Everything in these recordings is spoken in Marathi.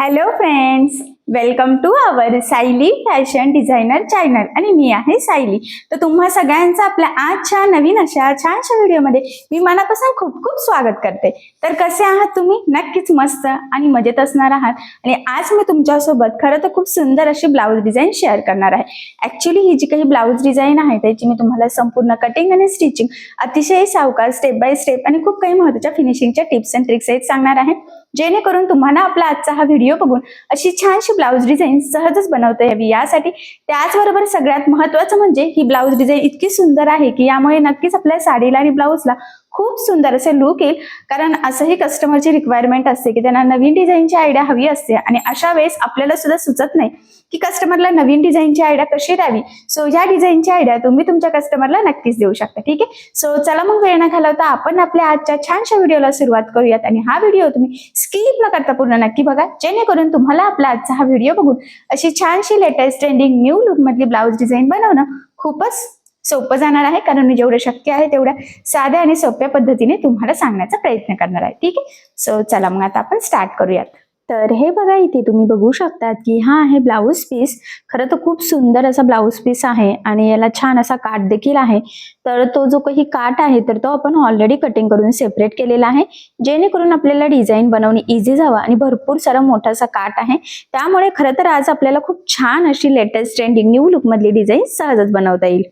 Hello friends, welcome to our Sayali fashion designer channel आणि मी आहे सायली. तर तुम्हा सगळ्यांचं आपल्या आजच्या नवीन अशा छानशा व्हिडिओमध्ये मी मनापासून खूप खूप स्वागत करते. तर कसे आहात तुम्ही? नक्कीच मस्त आणि मजेत असणार आहात. आणि आज मी तुमच्यासोबत खरं तर खूप सुंदर अशी ब्लाऊज डिझाईन शेअर करणार आहे. ऍक्च्युली ही जी काही ब्लाऊज डिझाईन आहे त्याची मी तुम्हाला संपूर्ण कटिंग आणि स्टिचिंग अतिशय सावकाश स्टेप बाय स्टेप आणि खूप काही महत्त्वाच्या फिनिशिंगच्या टिप्स अँड ट्रिक्स आहेत सांगणार आहे, जेणेकरून तुम्हाला आपला आजचा हा व्हिडिओ बघून अशी छानशी ब्लाऊज डिझाईन सहजच बनवता यावी यासाठी. त्याचबरोबर सगळ्यात महत्त्वाचं म्हणजे ही ब्लाऊज डिझाईन इतकी सुंदर आहे की यामुळे नक्कीच आपल्या साडीला आणि ब्लाऊजला खूप सुंदर असे लुक येईल. कारण असंही कस्टमरची रिक्वायरमेंट असते की त्यांना नवीन डिझाईनची आयडिया हवी असते आणि अशा वेळेस आपल्याला सुद्धा सुचत नाही की कस्टमरला नवीन डिझाईनची आयडिया कशी द्यावी. सो या डिझाईनची आयडिया तुम्ही तुमच्या कस्टमरला नक्कीच देऊ शकता. ठीक आहे, सो चला मग वेळ न घालवता आपण आपल्या आजच्या छानशा व्हिडिओला सुरुवात करूयात. आणि हा व्हिडिओ तुम्ही स्किप न करता पूर्ण नक्की बघा, जेणेकरून तुम्हाला आपला आजचा हा व्हिडिओ बघून अशी छानशी लेटेस्ट ट्रेंडिंग न्यू लुक मधली ब्लाऊज डिझाईन बनवणं खूपच सोपं जाणार आहे. कारण मी जेवढं शक्य आहे तेवढ्या साध्या आणि सोप्या पद्धतीने तुम्हाला सांगण्याचा प्रयत्न करणार आहे. ठीक आहे, सो चला मग आता आपण स्टार्ट करूयात. तर हे बघा, इथे तुम्ही बघू शकतात की हा आहे ब्लाऊज पीस. खरं तर खूप सुंदर असा ब्लाऊज पीस आहे आणि याला छान असा काठ देखील आहे. तर तो जो काही काठ आहे तर तो आपण ऑलरेडी कटिंग करून सेपरेट केलेला आहे, जेणेकरून आपल्याला डिझाईन बनवणे इझी जावं. आणि भरपूर सारा मोठासा काठ आहे, त्यामुळे खरं तर आज आपल्याला खूप छान अशी लेटेस्ट ट्रेंडिंग न्यू लुक मधली डिझाईन सहजच बनवता येईल.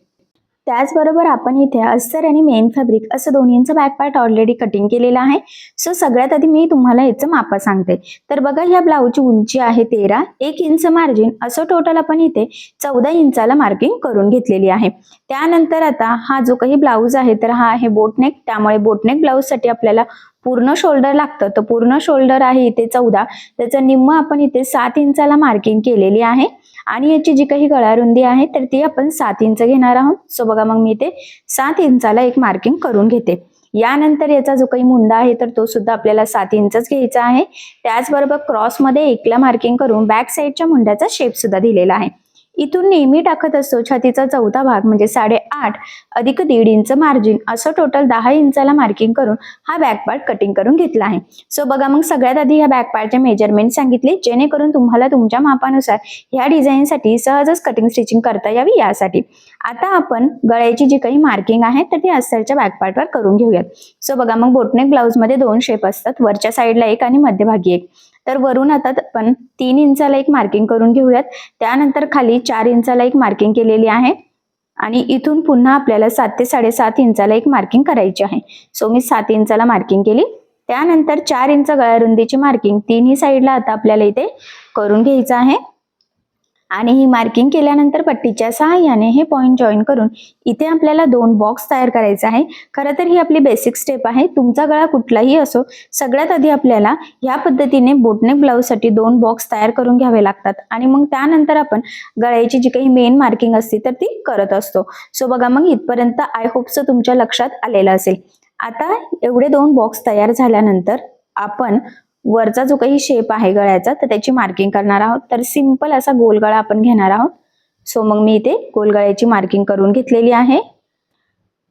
त्याचबरोबर आपण इथे अस्तर आणि मेन फॅब्रिक असं दोन्हींचं बॅक पार्ट ऑलरेडी कटिंग केलेलं आहे. सो सगळ्यात आधी मी तुम्हाला याचं माप सांगते. तर बघा, या ब्लाऊजची उंची आहे 13, 1 इंच मार्जिन असं टोटल आपण इथे 14 इंचाला मार्किंग करून घेतलेली आहे. त्यानंतर आता हा जो काही ब्लाऊज आहे तर हा आहे बोटनेक, त्यामुळे बोटनेक ब्लाऊज साठी आपल्याला पूर्ण शोल्डर लागतं. तर पूर्ण शोल्डर आहे इथे 14, त्याचं निम्म आपण इथे 7 इंचाला मार्किंग केलेली आहे. आणि याची जी काही गळा रुंदी आहे तर ती आपण 7 इंच घेणार आहोत. सो बघा, मग मी इथे 7 इंचाला एक मार्किंग करून घेते. यानंतर याचा जो काही मुंडा आहे तर तो सुद्धा आपल्याला 7 इंचच घ्यायचा आहे. त्याचबरोबर क्रॉस मध्ये 1ला मार्किंग करून बॅक साईडच्या मुंड्याचा शेप सुद्धा दिलेला आहे. इथून नेहमी टाकत असतो छातीचा चौथा भाग म्हणजे 8.5 अधिक 1.5 इंच मार्जिन असं टोटल 10 इंचाला मार्किंग करून हा बॅक पार्ट कटिंग करून घेतला आहे. सो बघा, मग सगळ्यात आधी ह्या बॅक पार्टचे मेजरमेंट सांगितले, जेणेकरून तुम्हाला तुमच्या मापानुसार ह्या डिझाईनसाठी सहजच कटिंग स्टिचिंग करता यावी यासाठी. आता आपण गळ्याची जी काही मार्किंग आहे तर ती अस्तरच्या बॅक पार्टवर करून घेऊयात. सो बघा, मग बोटनेक ब्लाऊज मध्ये 2 शेप असतात, वरच्या साईडला एक आणि मध्यभागी एक. तर वरून आता आपण 3 इंचाला एक मार्किंग करून घेऊयात. त्यानंतर खाली 4 इंचाला एक मार्किंग केलेली आहे आणि इथून पुन्हा आपल्याला 7 ते 7.5 इंचाला एक मार्किंग करायची आहे. सो मी 7 इंचाला मार्किंग केली. त्यानंतर 4 इंच गळा रुंदीची मार्किंग तिन्ही साईडला आता आपल्याला इथे करून घ्यायचं आहे. आणि ही मार्किंग केल्यानंतर पट्टीच्या सहाय्याने हे पॉइंट जॉईन करून इथे आपल्याला 2 बॉक्स तयार करायचे आहे. खरं तर ही आपली बेसिक स्टेप आहे, तुमचा गळा कुठलाही असो. सगळ्यात आधी आपल्याला या पद्धतीने बोटनेक ब्लाऊज साठी 2 बॉक्स तयार करून घ्यावे लागतात आणि मग त्यानंतर आपण गळ्याची जी काही मेन मार्किंग असते तर ती करत असतो. सो बघा, मग इथपर्यंत आय होप सो तुमच्या लक्षात आलेलं असेल. आता एवढे 2 बॉक्स तयार झाल्यानंतर आपण वरचा जो काही शेप आहे गळ्याचा तर त्याची मार्किंग करणार आहोत. तर सिंपल असा गोल गळा आपण घेणार आहोत. सो मग मी इथे गोल गळ्याची मार्किंग करून घेतलेली आहे.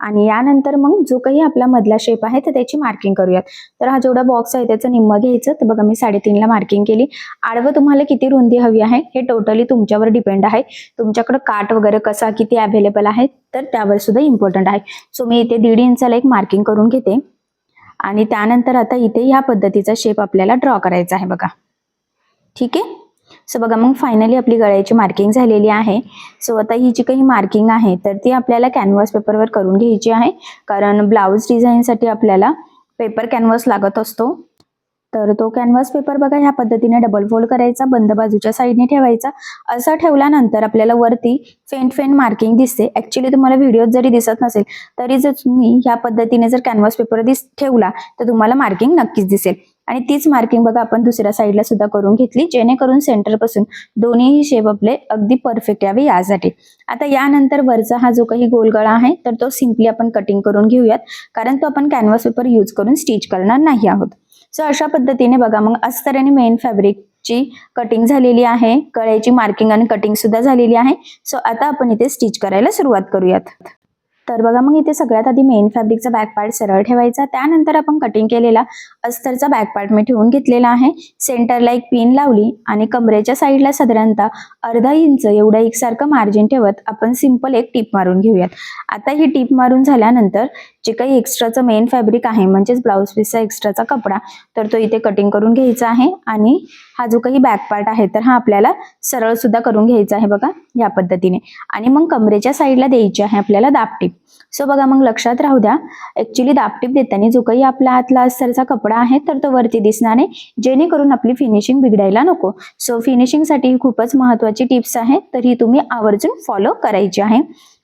आणि यानंतर मग जो काही आपला मधला शेप आहे तर त्याची मार्किंग करूयात. तर हा जेवढा बॉक्स आहे त्याचं निम्म घ्यायचं. तर बघा, मी 3.5ला मार्किंग केली. आडवं तुम्हाला किती रुंदी हवी आहे हे टोटली तुमच्यावर डिपेंड आहे. तुमच्याकडे काठ वगैरे कसा किती अवेलेबल आहे तर त्यावर सुद्धा इम्पॉर्टंट आहे. सो मी इथे 1.5 इंचाला एक मार्किंग करून घेते. आणि त्यानंतर आता इथे ह्या पद्धतीचा शेप आपल्याला ड्रॉ करायचा आहे बघा. ठीक आहे, सो बघा, मग फायनली आपली गळ्याची मार्किंग झालेली आहे. सो आता ही जी काही मार्किंग आहे तर ती आपल्याला कॅनव्हास पेपरवर करून घ्यायची आहे, कारण ब्लाऊज डिझाईनसाठी आपल्याला पेपर कॅनव्हास लागत असतो. तर तो कॅनव्हास पेपर बघा ह्या पद्धतीने डबल फोल्ड करायचा, बंद बाजूच्या साईडने ठेवायचा. असं ठेवल्यानंतर आपल्याला वरती फेंट फेंट मार्किंग दिसते. ऍक्च्युली तुम्हाला व्हिडिओत जरी दिसत नसेल तरी जर तुम्ही ह्या पद्धतीने जर कॅनव्हास पेपर ठेवला तर तुम्हाला मार्किंग नक्कीच दिसेल. आणि तीच मार्किंग बघा आपण दुसऱ्या साईडला सुद्धा करून घेतली, जेणेकरून सेंटर पासून दोन्ही शेप आपले अगदी परफेक्ट यावे यासाठी. आता यानंतर वरचा हा जो काही गोल गळा आहे तर तो सिंपली आपण कटिंग करून घेऊयात, कारण तो आपण कॅनव्हास पेपर यूज करून स्टिच करणार नाही आहोत. सो अशा पद्धतीने बघा, मग अस्तर आणि मेन फॅब्रिकची कटिंग झालेली आहे, गळ्याची मार्किंग आणि कटिंग सुद्धा झालेली आहे. सो आता आपण इथे स्टिच करायला सुरुवात करूयात. तर बघा मग इथे सगळ्यात आधी मेन फॅब्रिकचा बॅक पार्ट सरळ ठेवायचा, त्यानंतर आपण कटिंग केलेला अस्तरचा बॅक पार्ट मी ठेवून घेतलेला आहे. सेंटरला एक पिन लावली आणि कमरेच्या साईडला साधारणतः अर्धा इंच एवढं एकसारखं मार्जिन ठेवत आपण सिंपल एक टिप मारून घेऊयात. आता ही टिप मारून झाल्यानंतर जे काही एक्स्ट्राचं मेन फॅब्रिक आहे म्हणजेच ब्लाऊज पीसचा एक्स्ट्राचा कपडा तर तो इथे कटिंग करून घ्यायचा आहे. आणि हा जो काही बॅक पार्ट आहे तर हा आपल्याला सरळ सुद्धा करून घ्यायचा आहे बघा या पद्धतीने. आणि मग कमरेच्या साईडला द्यायची आहे आपल्याला दाबटीप. सो बघा मग लक्षात राहू द्या, ऍक्च्युली दाबटीप देताना जो काही आपला आतला अस्तरचा कपडा आहे तर तो वरती दिसणार नाही, जेणेकरून आपली फिनिशिंग बिघडायला नको. सो फिनिशिंगसाठी ही खूपच महत्वाची टिप्स आहे, तर ही तुम्ही आवर्जून फॉलो करायची आहे.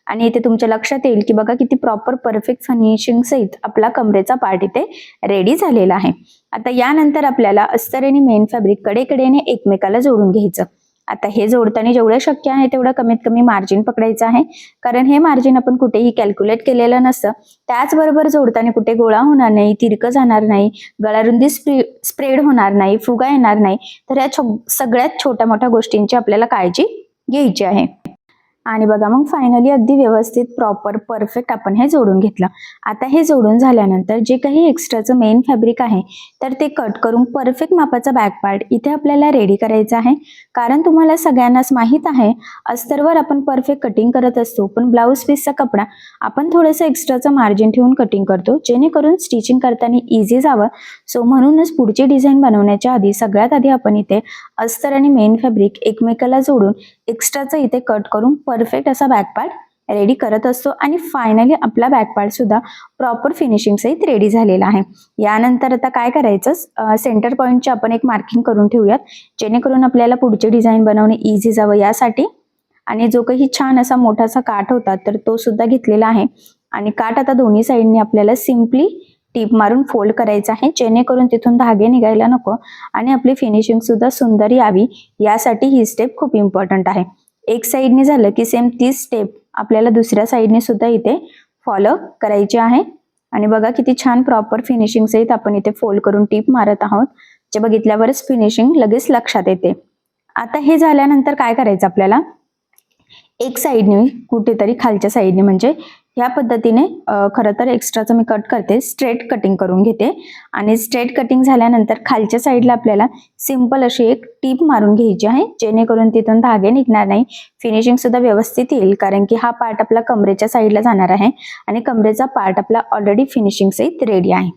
आणि इथे तुमच्या लक्षात येईल की बघा किती प्रॉपर परफेक्ट फिनिशिंग सहित आपला कमरेचा पार्ट इथे रेडी झालेला आहे. आता यानंतर आपल्याला अस्तर आणि मेन फॅब्रिक कडेकडेने एकमेकाला जोडून घ्यायचं. आता हे जोडताना जेवढं शक्य आहे तेवढं कमीत कमी मार्जिन पकडायचं आहे, कारण हे मार्जिन आपण कुठेही कॅल्क्युलेट केलेलं नसतं. त्याचबरोबर जोडताना कुठे गोळा होणार नाही, तिरकं जाणार नाही, गळारुंदी स्प्रेड होणार नाही, फुगा येणार नाही. तर या सगळ्यात छोट्या मोठ्या गोष्टींची आपल्याला काळजी घ्यायची आहे. आणि बघा मग फायनली अगदी व्यवस्थित प्रॉपर परफेक्ट आपण हे जोडून घेतलं. आता हे जोडून झाल्यानंतर जे काही एक्स्ट्राचं मेन फॅब्रिक आहे तर ते कट करून परफेक्ट मापाचा बॅक पार्ट इथे आपल्याला रेडी करायचा आहे. कारण तुम्हाला सगळ्यांनाच माहीत आहे अस्तरवर आपण परफेक्ट कटिंग करत असतो, पण ब्लाऊज पीसचा कपडा आपण थोडंसं एक्स्ट्राचं मार्जिन ठेवून कटिंग करतो, जेणेकरून स्टिचिंग करताना इझी जावं. सो म्हणूनच पुढची डिझाईन बनवण्याच्या आधी सगळ्यात आधी आपण इथे अस्तर आणि मेन फॅब्रिक एकमेकाला जोडून एक्स्ट्राचं इथे कट करून परफेक्ट असा बॅक पार्ट रेडी करत असतो. आणि फायनली आपला बॅक पार्ट सुद्धा प्रॉपर फिनिशिंग सहित रेडी झालेला आहे. यानंतर आता काय करायचं, सेंटर पॉईंटचे आपण एक मार्किंग करून ठेवूयात, जेणेकरून आपल्याला पुढचे डिझाईन बनवणे इझी जावं यासाठी. आणि जो काही छान असा मोठासा काठ होता तर तो सुद्धा घेतलेला आहे. आणि काठ आता दोन्ही साईडनी आपल्याला सिम्पली टीप मारून फोल्ड करायचा आहे, जेणेकरून तिथून धागे निघायला नको आणि आपली फिनिशिंग सुद्धा सुंदर यावी, यासाठी ही स्टेप खूप इम्पॉर्टंट आहे. एक साईडने झालं की सेम तीच स्टेप आपल्याला दुसऱ्या साईडने सुद्धा इथे फॉलो करायची आहे. आणि बघा किती छान प्रॉपर फिनिशिंग सहित आपण इथे फोल्ड करून टीप मारत आहोत, जे बघितल्यावरच फिनिशिंग लगेच लक्षात येते. आता हे झाल्यानंतर काय करायचं आपल्याला, एक साईडने कुठेतरी खालच्या साईडने म्हणजे ह्या पद्धतीने खरं तर एक्स्ट्राचं मी कट करते, स्ट्रेट कटिंग करून घेते. आणि स्ट्रेट कटिंग झाल्यानंतर खालच्या साईडला आपल्याला सिंपल अशी एक टीप मारून घ्यायची आहे, जेणेकरून तिथून धागे निघणार नाही, फिनिशिंग सुद्धा व्यवस्थित येईल. कारण की हा पार्ट आपला कमरेच्या साईडला जाणार आहे आणि कमरेचा पार्ट आपला ऑलरेडी फिनिशिंग सहित रेडी आहे.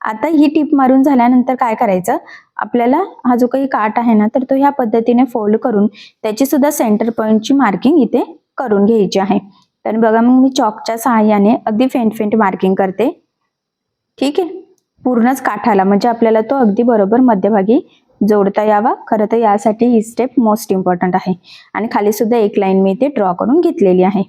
आता ही टीप मारून झाल्यानंतर काय करायचं, आपल्याला हा जो काही काठ आहे ना तर तो ह्या पद्धतीने फोल्ड करून त्याची सुद्धा सेंटर पॉईंटची मार्किंग इथे करून घ्यायची आहे. तर बघा मग मी चॉकच्या सहाय्याने अगदी फेंट मार्किंग करते. ठीक आहे, पूर्णच काठाला, म्हणजे आपल्याला तो अगदी बरोबर मध्यभागी जोडता यावा. खरं तर यासाठी ही स्टेप मोस्ट इम्पॉर्टंट आहे. आणि खाली सुद्धा एक लाईन मी इथे ड्रॉ करून घेतलेली आहे.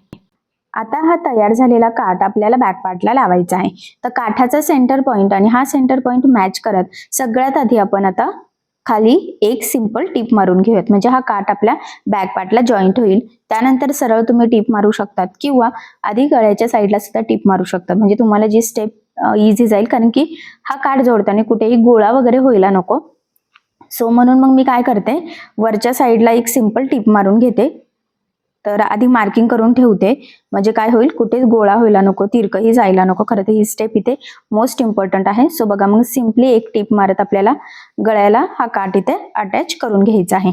आता हा तयार झालेला काठ आपल्याला बॅक पार्टला लावायचा आहे. तर काठाचा सेंटर पॉईंट आणि हा सेंटर पॉईंट मॅच करत सगळ्यात आधी आपण आता खाली एक सिंपल टीप मारून घेऊयात, म्हणजे हा काठ आपल्या बॅक पार्टला जॉईंट होईल. त्यानंतर सरळ तुम्ही टीप मारू शकतात किंवा आधी गळ्याच्या साईडला सुद्धा टीप मारू शकतात, म्हणजे तुम्हाला जी स्टेप इझी जाईल. कारण की हा काठ जोडताना कुठेही गोळा वगैरे व्हायला नको. सो म्हणून मग मी काय करते, वरच्या साईडला एक सिंपल टीप मारून घेते. तर आधी मार्किंग करून ठेवते, म्हणजे काय होईल, कुठेच गोळा व्हायला नको, तिरकंही जायला नको. खरं तर ही स्टेप इथे मोस्ट इम्पॉर्टंट आहे. सो बघा मग सिम्पली एक टीप मारत आपल्याला गळ्याला हा काठ इथे अटॅच करून घ्यायचा आहे.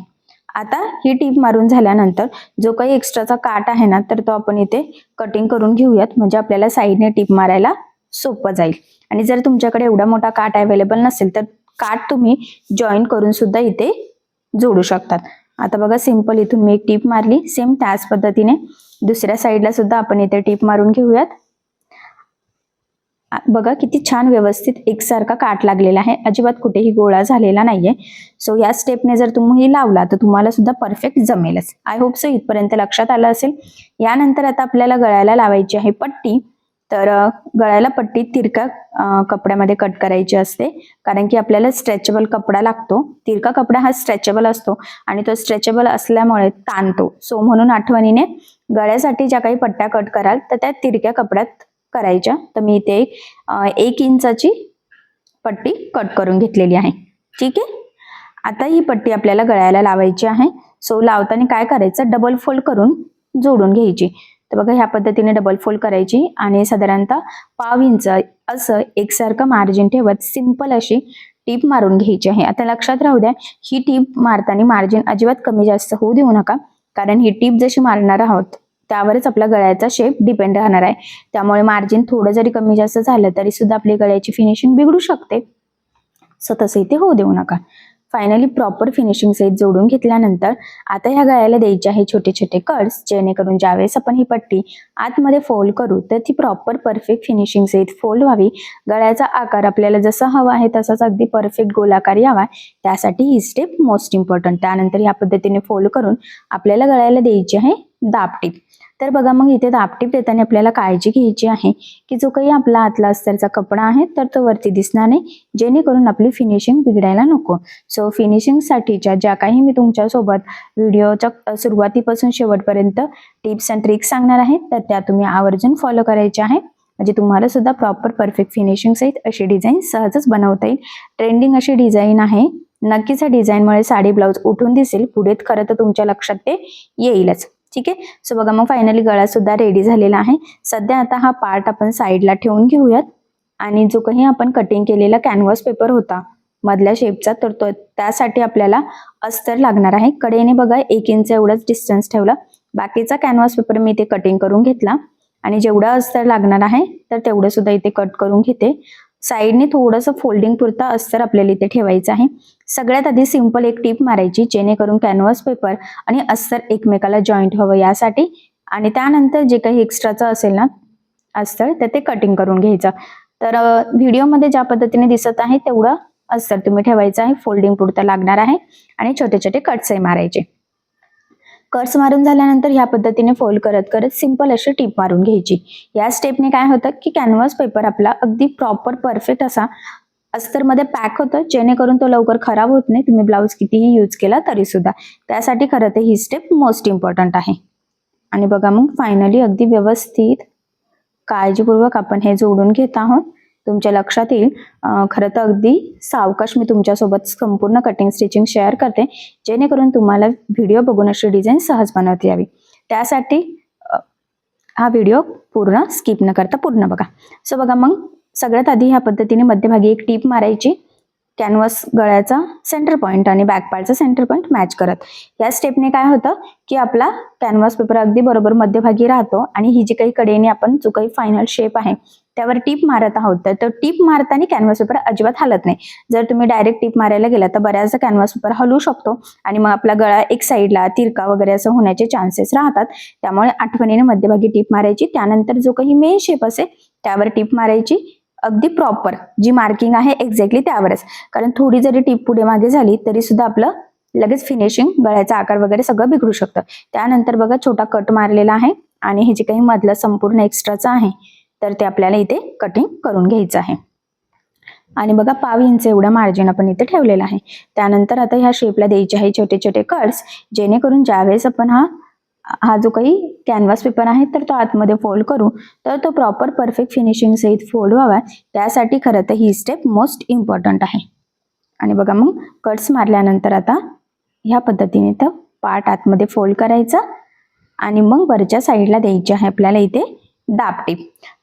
आता ही टीप मारून झाल्यानंतर जो काही एक्स्ट्राचा काठ आहे ना तर तो आपण इथे कटिंग करून घेऊयात, म्हणजे आपल्याला साईडने टीप मारायला सोपं जाईल. आणि जर तुमच्याकडे एवढा मोठा काठ अवेलेबल नसेल तर काठ तुम्ही जॉईन करून सुद्धा इथे जोडू शकतात. आता बघा सिंपल इथून मी एक टीप मारली, सेम त्याच पद्धतीने दुसऱ्या साईडला सुद्धा आपण इथे टीप मारून घेऊयात. बघा किती छान व्यवस्थित एकसारखा काठ लागलेला आहे, अजिबात कुठेही गोळा झालेला नाहीये. सो या स्टेपने जर तुम्ही लावला तर तुम्हाला सुद्धा परफेक्ट जमेलच. आय होप सो इथपर्यंत लक्षात आलं असेल. यानंतर आता आपल्याला गळ्याला लावायची आहे पट्टी. तर गळ्याला पट्टी तिरका कपड्यामध्ये कट करायची असते, कारण की आपल्याला स्ट्रेचेबल कपडा लागतो. तिरका कपडा हा स्ट्रेचेबल असतो आणि तो स्ट्रेचेबल असल्यामुळे ताणतो. सो म्हणून आठवणीने गळ्यासाठी ज्या काही पट्ट्या कट कराल तर त्या तिरक्या कपड्यात करायच्या. तर मी इथे 1 इंचाची पट्टी कट करून घेतलेली आहे. ठीक आहे, आता ही पट्टी आपल्याला गळ्याला लावायची आहे. सो लावताना काय करायचं, डबल फोल्ड करून जोडून घ्यायची. तर बघा ह्या पद्धतीने डबल फोल्ड करायची आणि साधारणतः 1/2 इंच असं एकसारखं मार्जिन ठेवत सिंपल अशी टीप मारून घ्यायची आहे. आता लक्षात राहू द्या, ही टीप मारताना मार्जिन अजिबात कमी जास्त होऊ देऊ नका, कारण ही टीप जशी मारणार आहोत त्यावरच आपला गळ्याचा शेप डिपेंड राहणार आहे. त्यामुळे मार्जिन थोडं जरी कमी जास्त झालं तरी सुद्धा आपली गळ्याची फिनिशिंग बिघडू शकते. सो तसं इथे होऊ देऊ नका. फायनली प्रॉपर फिनिशिंग सहित जोडून घेतल्यानंतर आता ह्या गळ्याला द्यायचे आहे छोटे छोटे कट्स, जेणेकरून ज्यावेळेस आपण ही पट्टी आतमध्ये फोल्ड करू तर ती प्रॉपर परफेक्ट फिनिशिंग सहित फोल्ड व्हावी. गळ्याचा आकार आपल्याला जसा हवा आहे तसाच अगदी परफेक्ट गोलाकार यावा, त्यासाठी ही स्टेप मोस्ट इम्पॉर्टंट. त्यानंतर ह्या पद्धतीने फोल्ड करून आपल्याला गळ्याला द्यायची आहे दाबटीप. तर बघा मग इथे दाबटीप देताना आपल्याला काळजी घ्यायची आहे की जो काही आपला आतला अस्तरचा कपडा आहे तर तो वरती दिसणार नाही, जेणेकरून आपली फिनिशिंग बिघडायला नको. सो फिनिशिंगसाठीच्या ज्या काही मी तुमच्यासोबत व्हिडिओच्या सुरुवातीपासून शेवटपर्यंत टिप्स अँड ट्रिक्स सांगणार आहे तर त्या तुम्ही आवर्जून फॉलो करायच्या आहे, म्हणजे तुम्हाला सुद्धा प्रॉपर परफेक्ट फिनिशिंग सहित अशी डिझाईन सहजच बनवता येईल. ट्रेंडिंग अशी डिझाईन आहे. नक्कीच या डिझाईनमुळे साडी ब्लाऊज उठून दिसेल, पुढे खरं तर तुमच्या लक्षात ते येईलच. ठीक आहे. सो बघा मग फायनली गळा सुद्धा रेडी झालेला आहे. सध्या आता हा पार्ट आपण साईडला ठेवून घेऊयात आणि जो काही आपण कटिंग केलेला कॅनव्हास पेपर होता मधल्या शेपचा तर तो त्यासाठी आपल्याला अस्तर लागणार आहे. कडेने बघा 1 इंच एवढंच डिस्टन्स ठेवला. बाकीचा कॅनव्हास पेपर मी इथे कटिंग करून घेतला आणि जेवढा अस्तर लागणार आहे तर तेवढं सुद्धा इथे कट करून घेते. साईडने थोडंसं फोल्डिंग पुरता अस्तर आपल्याला इथे ठेवायचं आहे. सगळ्यात आधी सिंपल एक टीप मारायची, जेणेकरून कॅनव्हास पेपर आणि अस्तर एकमेकाला जॉईंट व्हावं यासाठी. आणि त्यानंतर जे काही एक्स्ट्राचं असेल ना अस्तर तर ते कटिंग करून घ्यायचं. तर व्हिडिओमध्ये ज्या पद्धतीने दिसत आहे तेवढं अस्तर तुम्ही ठेवायचं आहे, फोल्डिंग पुरता लागणार आहे आणि छोटे छोटे कट्सही मारायचे. कट्स मारून झाल्यानंतर ह्या पद्धतीने फोल्ड करत करत सिंपल अशी टीप मारून घ्यायची. या स्टेपने काय होतं की कॅनव्हास पेपर आपला अगदी प्रॉपर परफेक्ट असा अस्तरमध्ये पॅक होतं, जेणेकरून तो लवकर खराब होत नाही, तुम्ही ब्लाऊज कितीही यूज केला तरी सुद्धा. त्यासाठी खरं तर ही स्टेप मोस्ट इम्पॉर्टंट आहे. आणि बघा मग फायनली अगदी व्यवस्थित काळजीपूर्वक आपण हे जोडून घेत आहोत. तुमच्या लक्षात येईल, खरं तर अगदी सावकाश मी तुमच्यासोबत संपूर्ण कटिंग स्टिचिंग शेअर करते, जेणेकरून तुम्हाला व्हिडिओ बघून अशी डिझाईन सहज बनवता यावी. त्यासाठी हा व्हिडिओ पूर्ण स्किप न करता पूर्ण बघा. सो बघा मग सगळ्यात आधी ह्या पद्धतीने मध्यभागी एक टीप मारायची, कॅनव्हास गळ्याचा सेंटर पॉईंट आणि बॅक पार्टचा सेंटर पॉईंट मॅच करत. या स्टेपने काय होतं की आपला कॅनव्हास पेपर अगदी बरोबर मध्यभागी राहतो आणि ही जी काही कडेने आपण जो काही फायनल शेप आहे त्यावर टीप मारत आहोत तर टीप मारताना कॅनव्हास पेपर अजिबात हलत नाही. जर तुम्ही डायरेक्ट टीप मारायला गेला तर बऱ्याचदा कॅनव्हास पेपर हलू शकतो आणि मग आपला गळा एक साईडला तिरका वगैरे असं होण्याचे चान्सेस राहतात. त्यामुळे आठवणीने मध्यभागी टीप मारायची. त्यानंतर जो काही मेन शेप असेल त्यावर टीप मारायची, अगदी प्रॉपर जी मार्किंग आहे एक्झॅक्टली त्यावरच, कारण थोडी जरी टीप पुढे मागे झाली तरी सुद्धा आपलं लगेच फिनिशिंग गळ्याचा आकार वगैरे सगळं बिघडू शकतं. त्यानंतर बघा छोटा कट मारलेला आहे आणि हे जे काही मधलं संपूर्ण एक्स्ट्राचं आहे तर ते आपल्याला इथे कटिंग करून घ्यायचं आहे. आणि बघा 1/2 इंच एवढं मार्जिन आपण इथे ठेवलेलं आहे. त्यानंतर आता ह्या शेपला द्यायचे आहे छोटे छोटे कट्स, जेणेकरून ज्यावेळेस आपण हा जो काही कॅनव्हास पेपर आहे तर तो आतमध्ये फोल्ड करू तर तो प्रॉपर परफेक्ट फिनिशिंग सहित फोल्ड व्हावा. त्यासाठी खरं तर ही स्टेप मोस्ट इम्पॉर्टंट आहे. आणि बघा मग कट्स मारल्यानंतर आता ह्या पद्धतीने तर पार्ट आतमध्ये फोल्ड करायचा आणि मग वरच्या साईडला द्यायची आहे आपल्याला इथे दाबटीप.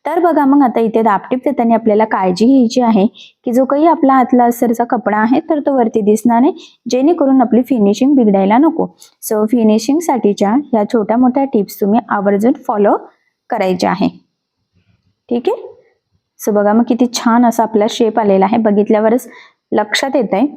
तर बघा मग आता इथे दाबटीप देताना आपल्याला काळजी घ्यायची आहे की जो काही आपला आतला अस्तरचा कपडा आहे तर तो वरती दिसणार नाही, जेणेकरून आपली फिनिशिंग बिघडायला नको. सो फिनिशिंग साठीच्या ह्या छोट्या मोठ्या टिप्स तुम्ही आवर्जून फॉलो करायच्या आहे. ठीक आहे. सो बघा मग किती छान असा आपला शेप आलेला आहे, बघितल्यावरच लक्षात येत आहे.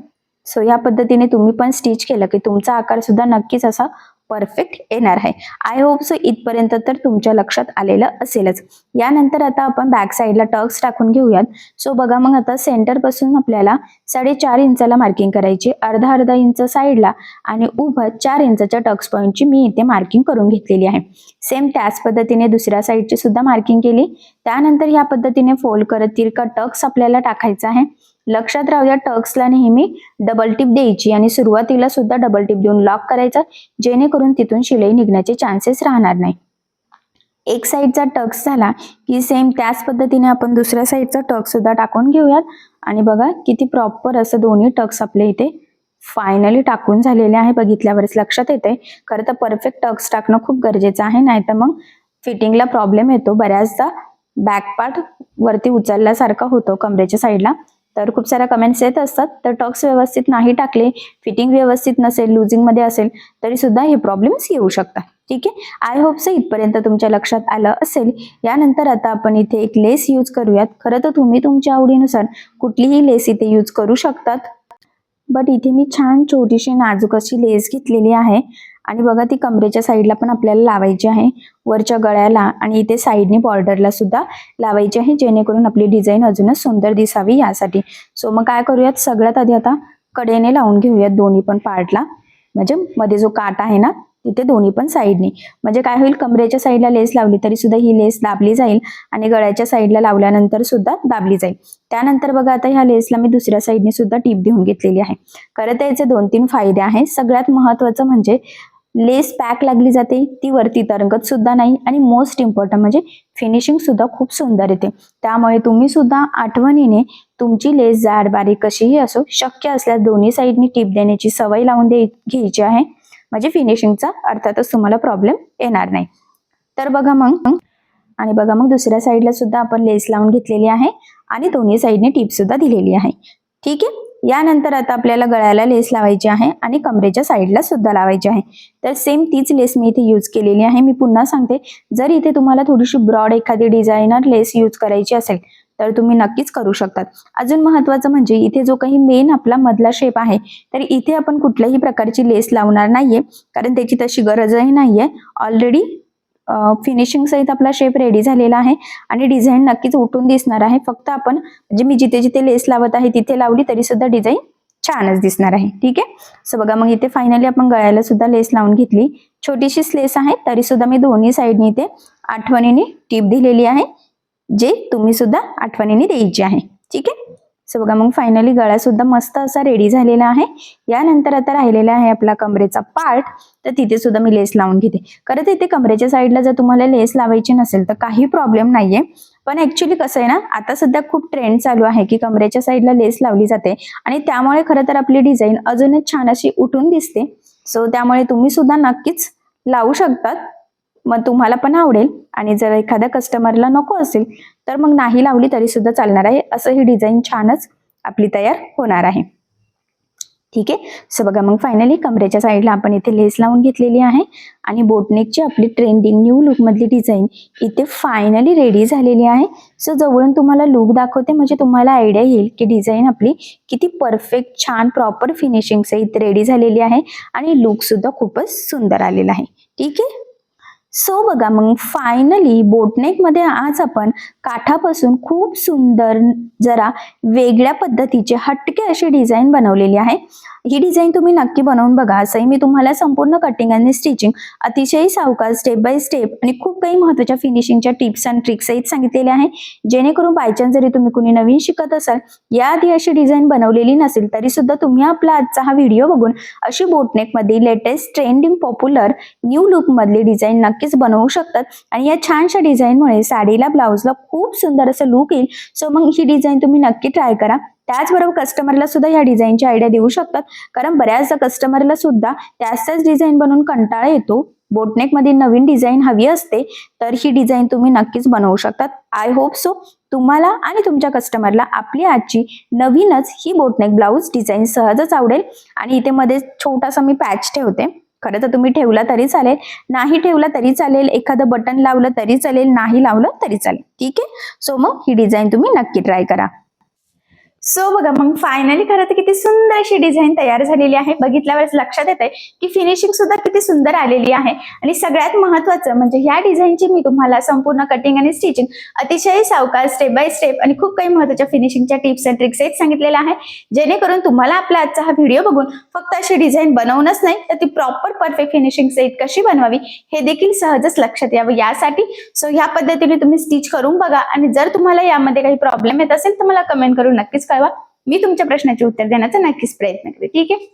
सो या पद्धतीने तुम्ही पण स्टिच केलं की तुमचा आकार सुद्धा नक्कीच असा परफेक्ट येणार आहे. आय होप सो इथपर्यंत तर तुमच्या लक्षात आलेलं असेलच. यानंतर आता आपण बॅक साईडला टक्स टाकून घेऊयात. सो बघा मग आता सेंटर पासून आपल्याला 4.5 इंचाला मार्किंग करायची, अर्धा इंच साईडला आणि उभं 4 इंचाच्या टक्स पॉईंटची मी इथे मार्किंग करून घेतलेली आहे. सेम त्याच पद्धतीने दुसऱ्या साईडची सुद्धा मार्किंग केली. त्यानंतर ह्या पद्धतीने फोल्ड करत तिरका टक्स आपल्याला टाकायचा आहे. लक्षात राहू द्या, टक्सला नेहमी डबल टिप द्यायची आणि सुरुवातीला सुद्धा डबल टिप देऊन लॉक करायचं, जेणेकरून तिथून शिलाई निघण्याचे चान्सेस राहणार नाही. एक साईडचा टक्स झाला की सेम त्याच पद्धतीने आपण दुसऱ्या साईडचा टक्स सुद्धा टाकून घेऊयात. आणि बघा किती प्रॉपर असं दोन्ही टक्स आपले इथे फायनली टाकून झालेले आहे. बघितल्यावरच लक्षात येते. खरं तर परफेक्ट टक्स टाकणं खूप गरजेचं आहे, नाहीतर मग फिटिंगला प्रॉब्लेम येतो बऱ्याचदा, बॅक पार्ट वरती उचलल्यासारखा होतो कमरेच्या साईडला. तर खूप साऱ्या कमेंट्स येत असतात. तर टक्स व्यवस्थित नाही टाकले, फिटिंग व्यवस्थित नसेल, लुजिंग मध्ये असेल तरी सुद्धा हे प्रॉब्लेम्स येऊ शकतात. ठीक आहे, आय होप सो इथपर्यंत तुमच्या लक्षात आलं असेल. यानंतर आता आपण इथे एक लेस यूज करूयात. खरं तर तुम्ही तुमच्या आवडीनुसार कुठलीही लेस इथे यूज करू शकतात, बट इथे मी छान छोटीशी नाजूक अशी लेस घेतलेली आहे आणि बघा ती कमरेच्या साईडला पण आपल्याला लावायची आहे, वरच्या गळ्याला आणि इथे साईडने बॉर्डरला सुद्धा लावायची आहे, जेणेकरून आपली डिझाईन अजूनच सुंदर दिसावी यासाठी. सो मग काय करूयात, सगळ्यात आधी आता कडेने लावून घेऊयात दोन्ही पण पार्टला, म्हणजे मध्ये जो काट आहे ना तिथे दोन्ही पण साईडने. म्हणजे काय होईल, कमरेच्या साईडला लेस लावली तरी सुद्धा ही लेस दाबली जाईल आणि गळ्याच्या साईडला लावल्यानंतर सुद्धा दाबली जाईल. त्यानंतर बघा आता ह्या लेसला मी दुसऱ्या साईडने सुद्धा टीप देऊन घेतलेली आहे. खरं तर याचे 2-3 फायदे आहेत. सगळ्यात महत्वाचं म्हणजे लेस पॅक लागली जाते, ती वरती तरंगत सुद्धा नाही आणि मोस्ट इम्पॉर्टंट म्हणजे फिनिशिंग सुद्धा खूप सुंदर येते. त्यामुळे तुम्ही सुद्धा आठवणीने तुमची लेस जाड बारीक कशीही असो, शक्य असल्यास दोन्ही साईडनी टीप देण्याची सवय लावून घ्यायची आहे, म्हणजे फिनिशिंगचा अर्थातच तुम्हाला प्रॉब्लेम येणार नाही. तर बघा मग दुसऱ्या साईडला सुद्धा आपण लेस लावून घेतलेली आहे आणि दोन्ही साईडने टीप सुद्धा दिलेली आहे. ठीक आहे, यानंतर आता आपल्याला गळ्याला लेस लावायची आहे आणि कमरेच्या साईडला सुद्धा लावायची आहे. तर सेम तीच लेस मी इथे यूज केलेली आहे. मी पुन्हा सांगते, जर इथे तुम्हाला थोडीशी ब्रॉड एखादी डिझायनर लेस यूज करायची असेल तर तुम्ही नक्कीच करू शकतात. अजून महत्वाचं म्हणजे इथे जो काही मेन आपला मधला शेप आहे, तर इथे आपण कुठल्याही प्रकारची लेस लावणार नाहीये, कारण त्याची तशी गरजही नाहीये. ऑलरेडी फिनिशिंग सहित आपला शेप रेडी झालेला आहे आणि डिझाईन नक्कीच उठून दिसणार आहे. फक्त आपण म्हणजे मी जिथे जिथे लेस लावत आहे तिथे लावली तरी सुद्धा डिझाईन छानच दिसणार आहे. ठीक आहे, सो बघा मग इथे फायनली आपण गळ्याला सुद्धा लेस लावून घेतली. छोटीशीच लेस आहे तरी सुद्धा मी दोन्ही साईडनी इथे आठवणीने टीप दिलेली आहे, जे तुम्ही सुद्धा आठवणीने द्यायची आहे. ठीक आहे, सो बघा मग फायनली गळा सुद्धा मस्त असा रेडी झालेला आहे. यानंतर आता राहिलेला आहे आपला कमरेचा पार्ट, तर तिथे सुद्धा मी लेस लावून घेते. खरं तर इथे कमरेच्या साईडला जर तुम्हाला लेस लावायची नसेल तर काही प्रॉब्लेम नाहीये, पण ऍक्च्युली कसं आहे ना, आता सध्या खूप ट्रेंड चालू आहे की कमरेच्या साईडला लेस लावली जाते आणि त्यामुळे खरं तर आपली डिझाईन अजूनच छान अशी उठून दिसते. सो त्यामुळे तुम्ही सुद्धा नक्कीच लावू शकतात, मग तुम्हाला पण आवडेल. आणि जर एखाद्या कस्टमरला नको असेल तर मग नाही लावली तरी सुद्धा चालणार आहे, असं ही डिझाईन छानच आपली तयार होणार आहे. ठीक आहे, सो बघा मग फायनली कमरेच्या साईडला आपण इथे लेस लावून घेतलेली आहे आणि बोटनेकची आपली ट्रेंडिंग न्यू लुक मधली डिझाईन इथे फायनली रेडी झालेली आहे. सो जवळून तुम्हाला लुक दाखवते म्हणजे तुम्हाला आयडिया येईल की डिझाईन आपली किती परफेक्ट छान प्रॉपर फिनिशिंग सहित रेडी झालेली आहे आणि लुक सुद्धा खूपच सुंदर आलेला आहे. ठीक आहे, सो बघा मग फायनली बोटनेक मध्ये आज आपण काठापासून खूप सुंदर जरा वेगळ्या पद्धतीचे हटके अशी डिझाईन बनवलेली आहे. ही डिझाईन तुम्ही नक्की बनवून बघा. असंही मी तुम्हाला संपूर्ण कटिंग आणि स्टिचिंग अतिशय सावकाश स्टेप बाय स्टेप आणि खूप काही महत्त्वाच्या फिनिशिंगच्या टिप्स आणि ट्रिक्स सहित सांगितलेले आहे, जेणेकरून बायचान्स जरी तुम्ही कुणी नवीन शिकत असाल, याआधी अशी डिझाईन बनवलेली नसेल तरी सुद्धा तुम्ही आपला आजचा हा व्हिडिओ बघून अशी बोटनेक मध्ये latest trending popular new look मधली डिझाईन नक्कीच बनवू शकतात आणि या छानशा डिझाईनमुळे साडीला ब्लाउजला खूप सुंदर असं लुक येईल. सो मग ही डिझाईन तुम्ही नक्की ट्राय करा. त्याचबरोबर कस्टमरला सुद्धा या डिझाईनची आयडिया देऊ शकतात, कारण बऱ्याचदा कस्टमरला सुद्धा त्याच डिझाईन बनवून कंटाळा येतो. बोटनेक मध्ये नवीन डिझाईन हवी असते तर ही डिझाईन तुम्ही नक्कीच बनवू शकतात. आय होप सो तुम्हाला आणि तुमच्या कस्टमरला आपली आजची नवीनच ही बोटनेक ब्लाउज डिझाईन सहजच आवडेल. आणि इथे मध्ये छोटासा मी पॅच ठेवते. खरं तर तुम्ही ठेवला तरी चालेल, नाही ठेवला तरी चालेल, एखादं बटन लावलं तरी चालेल, नाही लावलं तरी चालेल. ठीक आहे, सो मग ही डिझाईन तुम्ही नक्की ट्राय करा. सो बघा मग फायनली खरं तर किती सुंदर अशी डिझाईन तयार झालेली आहे. बघितल्यावरच लक्षात येते की फिनिशिंग सुद्धा किती सुंदर आलेली आहे. आणि सगळ्यात महत्वाचं म्हणजे ह्या डिझाईनची मी तुम्हाला संपूर्ण कटिंग आणि स्टिचिंग अतिशय सावकाश स्टेप बाय स्टेप आणि खूप काही महत्वाच्या फिनिशिंगच्या टिप्स आणि ट्रिक्स आहेत सांगितलेल्या आहे, जेणेकरून तुम्हाला आपला आजचा हा व्हिडिओ बघून फक्त अशी डिझाईन बनवूनच नाही तर ती प्रॉपर परफेक्ट फिनिशिंग सहित कशी बनवावी हे देखील सहजच लक्षात यावं यासाठी. सो ह्या पद्धतीने तुम्ही स्टिच करून बघा आणि जर तुम्हाला यामध्ये काही प्रॉब्लेम येत असेल तर मला कमेंट करून नक्कीच कळवा. मी तुमच्या प्रश्नाचे उत्तर देण्याचा नक्कीच प्रयत्न करेन. ठीक आहे,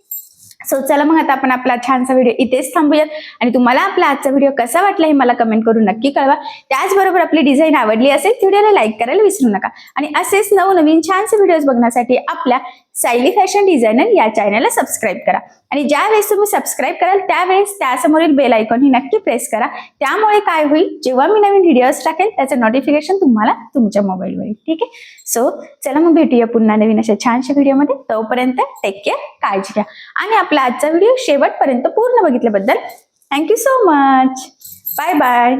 सो चला मग आता आपण आपला छानसा व्हिडिओ इथेच थांबूयात आणि तुम्हाला आपला आजचा व्हिडिओ कसा वाटला हे मला कमेंट करून नक्की कळवा. त्याचबरोबर आपली डिझाईन आवडली असेल व्हिडिओला लाईक करायला विसरू नका आणि असेच नवनवीन छानसे व्हिडिओज बघण्यासाठी आपल्या सायली फॅशन डिझायनर या चॅनलला सबस्क्राईब करा आणि ज्या वेळेस तुम्ही सबस्क्राईब कराल त्यावेळेस त्यासमोरील बेल आयकॉन ही नक्की प्रेस करा. त्यामुळे काय होईल, जेव्हा मी नवीन व्हिडिओज टाकेल त्याचं नोटिफिकेशन तुम्हाला तुमच्या मोबाईलवर येईल. ठीक आहे. सो चला मग भेटूया पुन्हा नवीन अशा छानशा व्हिडिओमध्ये. तोपर्यंत टेक केअर, काळजी घ्या आणि आपला आजचा व्हिडिओ शेवटपर्यंत पूर्ण बघितल्याबद्दल thank you so much. Bye bye.